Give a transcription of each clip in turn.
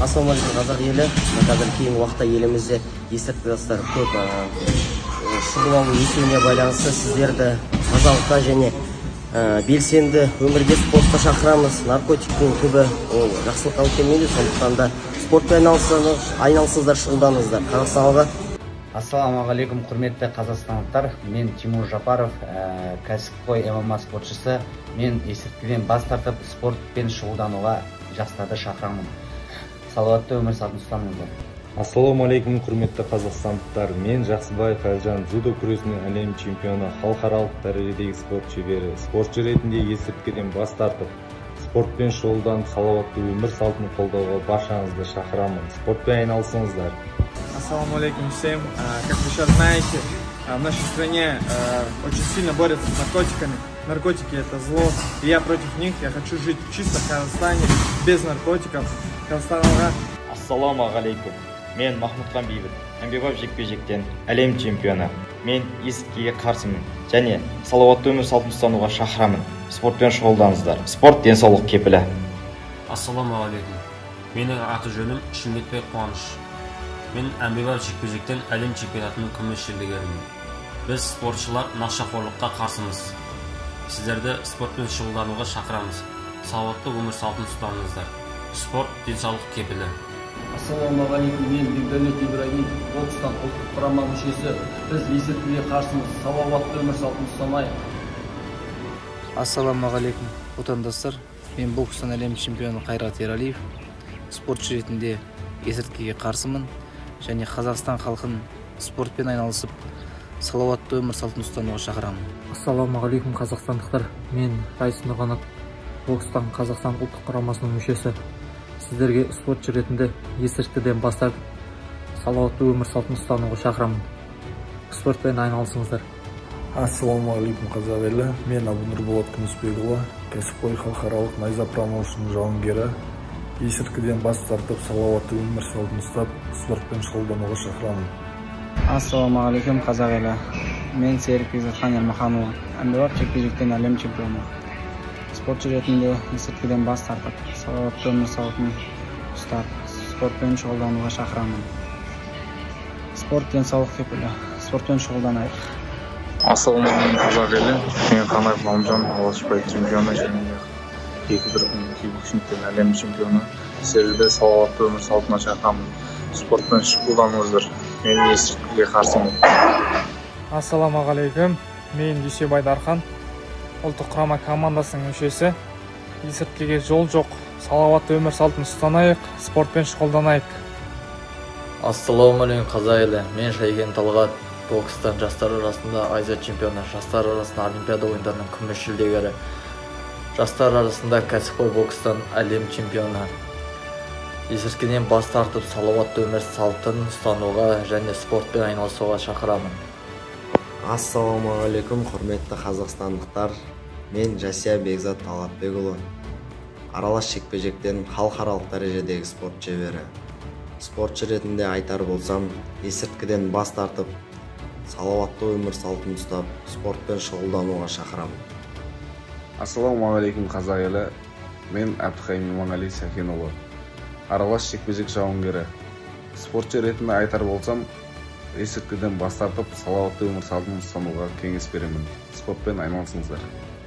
Ассалаумағалейкум қазақ елі. Қазір кейінгі уақытта елімізде есірткі заттар көп шұғылану етуіне байланысты сіздерді тазалыққа және белсенді өмірге, спортқа шақырамыз. Наркотиктің түбі ол жақсылыққа алып келмейді, сондықтан да спортпен айналысыңыздар, шұғылданыңыздар. Қазақстанға. Ассалаумағалейкум, құрметті қазақстандықтар. Мен Тимур Жапаров, кәсіпқой ММА спортшысы. Мен есірткіден бас тартып, спортпен шұғылдануға жастарды шақырамын. Салауатты өмір салтын ұстаныңыздар. Ассалаумағалейкум, құрметті қазақстандықтар. Мен Жақсыбаев Әлжан, дзюдо күресінің әлем чемпионы, халықаралық дәрежедегі спорт шебері. Спортшы ретінде есірткіден бас тартып, спортпен шұғылданып, салауатты өмір салтын қолдауға баршаңызды шақырамын. Спортпен айналысыңыздар. Ассалаумағалейкум всем. Как вы сейчас знаете, в нашей стране очень сильно борются с наркотиками. Наркотики — это зло, и я против них. Я хочу жить чисто в Казахстане, без наркотиков. Казахстанға. Ассалаумағалейкум. Мен Махмудхан Бейбіт, әмбебап жекпе-жектен әлем чемпионы. Мен есірткіге қарсымын және салауатты өмір салтын ұстануға шақырамын. Спортпен шұғылданыңыздар. Спорт денсаулық кепілі. Ассалаумағалейкум. Менің аты жөнім Шүмбетбек Қуаныш. Мен әмбебап жекпе-жектен әлем чемпионатының күміс жүлдегерімін. Біз спортшылар нашақорлыққа қарсымыз. Сіздерді спортпен шұғылдануға шақырамыз. Салауатты өмір салтын ұстаныңыздар. Спорт денсаулық кепілі. Ассалаумағалейкум, мен Бекдәулет Ибрагим, бокстан ұлттық құрама мүшесі. Біз есірткіге қарсымыз. Салауатты өмір салтын ұстанайық. Ассалаумағалейкум, отандастар. Мен бокстан әлем чемпионы Қайрат Ералиев. Спортшы ретінде есірткіге қарсымын және Қазақстан халқын спортпен айналысып, салауатты өмір салтын ұстануға шақырамын. Ассалаумағалейкум, қазақстандықтар. Мен Райс Нұрғанат, бокстан Қазақстан ұлттық құрамасының мүшесі. Сіздерге спортшы ретінде есірткіден бас тартып, салауатты өмір салтын ұстануға шақырамын. Спортпен айналысыңыздар. Ассалаумағалейкум, қазақ елі. Мен Абунурболат Күмісбекұлы, кәсіпқой халықаралық найза промоушн жауынгері. Есірткіден бас тартып, салауатты өмір салтын ұстап, спортпен шұғылдануға шақырамын. Ассалаумағалейкум, қазақ елі. Мен Серік Бекзатхан Ермаханұлы, әмбебап жекпе-жектен әлем чемпионы. Спортшы ретінде есірткіден бас тартып, салауатты өмір салтын ұстап, спортпен шұғылдануға шақырамын. Спорт денсаулық кепілі. Спортпен шұғылданайық. Ассалаумағалейкум, қазақ елі. Мен Қанаев Ғалымжан, Алашбай чемпионы және екі дүркін кибоксингтен әлем чемпионы. Сіздерді салауатты өмір салтына шақырамын. Спортпен шұғылданыңыздар. Мен есірткіге қарсымын. Ассалаумағалейкум, мен Дүйсебай Дархан, ұлттық құрама командасының мүшесі. Есірткіге жол жоқ, салауатты өмір салтын ұстанайық, спортпен шұғылданайық. Ассалаумағалейкум, қазақ елі. Мен Шайкен Талғат, бокстан жастар арасында Азия чемпионы, жастар арасында Олимпиада ойындарының күміс жүлдегері, жастар арасында кәсіпқой бокстан әлем чемпионы. Есірткіден бас тартып, салауатты өмір салтын ұстануға және спортпен айналысуға шақырамын. Ассалаумағалейкум, құрметті қазақстандықтар. Мен Жасия Бекзат Талапбекұлы, аралас жекпе-жектен халықаралық дәрежедегі спорт шебері. Спортшы ретінде айтар болсам, есірткіден бас тартып, салауатты өмір салтын ұстап, спортпен шұғылдануға шақырамын. Ассалаумағалейкум, қазақ елі. Мен Әбдіқайым Иманғали Сәкенұлы, аралас жекпе-жек жауынгері. Спортшы ретінде айтар болсам, есірткіден бас тартып, салауатты өмір салтын ұстануға кеңес беремін. Спортпен айналысыңыздар.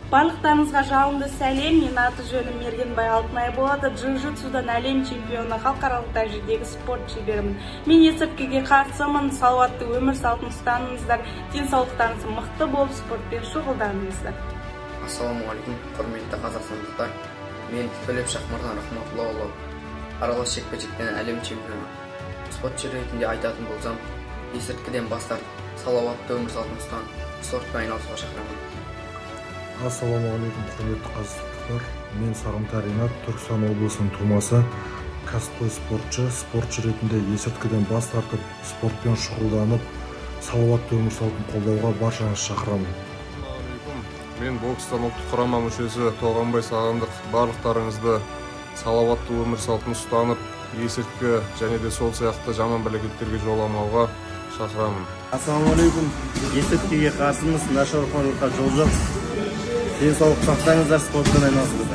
Барлықтарыңызға жалынды сәлем. Мен аты жөнім Мергенбай Алтынай болады. Джиу-джитсудан әлем чемпионы, халықаралық дәрежедегі спорт шеберімін. Мен есірткіге қарсымын. Салауатты өмір салтын ұстаныңыздар. Денсаулықтарыңыз мықты болып, спортпен шұғылданыңыздар. Ассалаумағалейкум, құрметті қазақстандықтар. Мен Төлеп Шахмардан Рахматуллаұлы, аралас жекпе-жектен әлем чемпионы. Спортшы ретінде айтатын болсам, есірткіден бас тартып, салауатты өмір салтын ұстанып, спортпен айналысуға шақырамын. Ассалаумағалейкум, құрметті қазақстандықтар. Мен Сағынтар Ринат, Түркістан облысының тумасы, кәсіпқой спортшы ретінде есірткіден бас тартып, спортпен шұғылданып, салауатты өмір салтын қолдауға баршаңызды шақырамын. Мен бокстан ұлттық құрама мүшесі Толғанбай Сағындық. Барлықтарыңызды салауатты өмір салтын ұстанып, есірткі және де сол сияқты жаман әрекеттерге жоламауға шақырамын. Ассалаумағалейкум. Есірткіге қарсымыз, нашақорлыққа жол жоқ. Денсаулық сақтаңыздар, спортпен айналысыңыздар.